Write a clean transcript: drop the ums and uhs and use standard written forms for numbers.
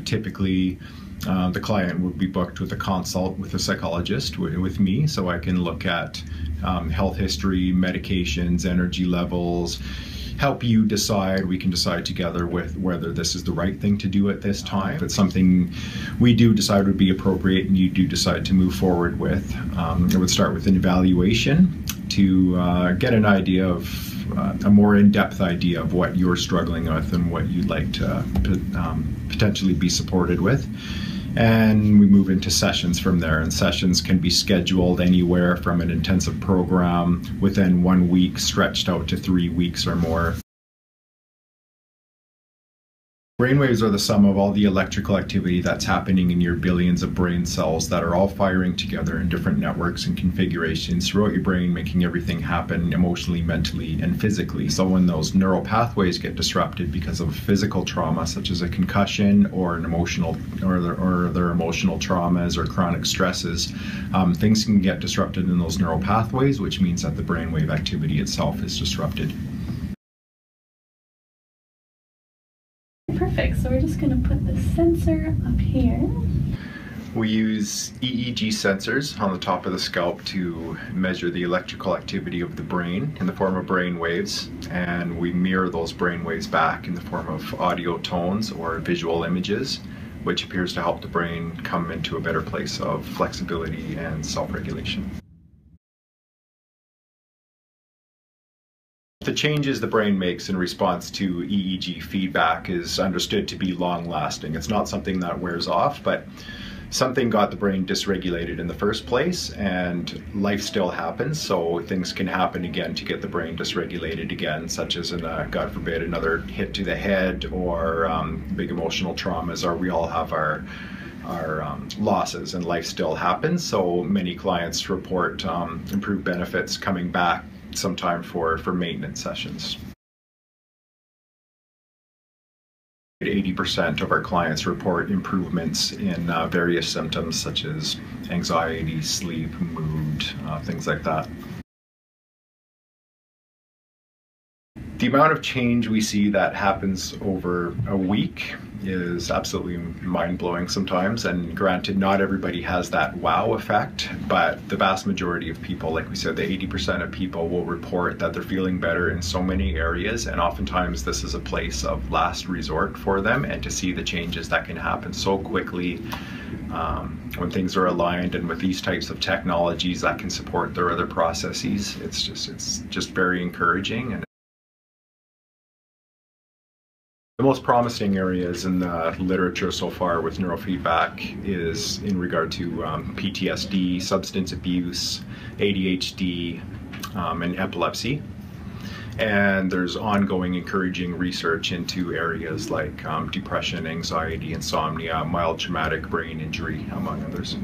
Typically, the client would be booked with a consult with a psychologist, with me, so I can look at health history, medications, energy levels, help you decide. We can decide together with whether this is the right thing to do at this time. If it's something we do decide would be appropriate and you do decide to move forward with, I would start with an evaluation to get an idea of a more in-depth idea of what you're struggling with and what you'd like to potentially be supported with. And we move into sessions from there, and sessions can be scheduled anywhere from an intensive program within 1 week stretched out to 3 weeks or more. Brainwaves are the sum of all the electrical activity that's happening in your billions of brain cells that are all firing together in different networks and configurations throughout your brain, making everything happen emotionally, mentally, and physically. So when those neural pathways get disrupted because of physical trauma, such as a concussion or an emotional or their emotional traumas or chronic stresses, things can get disrupted in those neural pathways, which means that the brainwave activity itself is disrupted. Perfect, so we're just going to put the sensor up here. We use EEG sensors on the top of the scalp to measure the electrical activity of the brain in the form of brain waves, and we mirror those brain waves back in the form of audio tones or visual images, which appears to help the brain come into a better place of flexibility and self-regulation. The changes the brain makes in response to EEG feedback is understood to be long-lasting. It's not something that wears off, but something got the brain dysregulated in the first place, and life still happens, so things can happen again to get the brain dysregulated again, such as, God forbid, another hit to the head or big emotional traumas, or we all have our losses, and life still happens. So many clients report improved benefits coming back sometime for maintenance sessions. 80% of our clients report improvements in various symptoms such as anxiety, sleep, mood, things like that. The amount of change we see that happens over a week is absolutely mind-blowing sometimes, and granted, not everybody has that wow effect, but the vast majority of people, like we said, the 80% of people will report that they're feeling better in so many areas, and oftentimes this is a place of last resort for them, and to see the changes that can happen so quickly when things are aligned, and with these types of technologies that can support their other processes, it's just very encouraging. And the most promising areas in the literature so far with neurofeedback is in regard to PTSD, substance abuse, ADHD, and epilepsy. And there's ongoing encouraging research into areas like depression, anxiety, insomnia, mild traumatic brain injury, among others.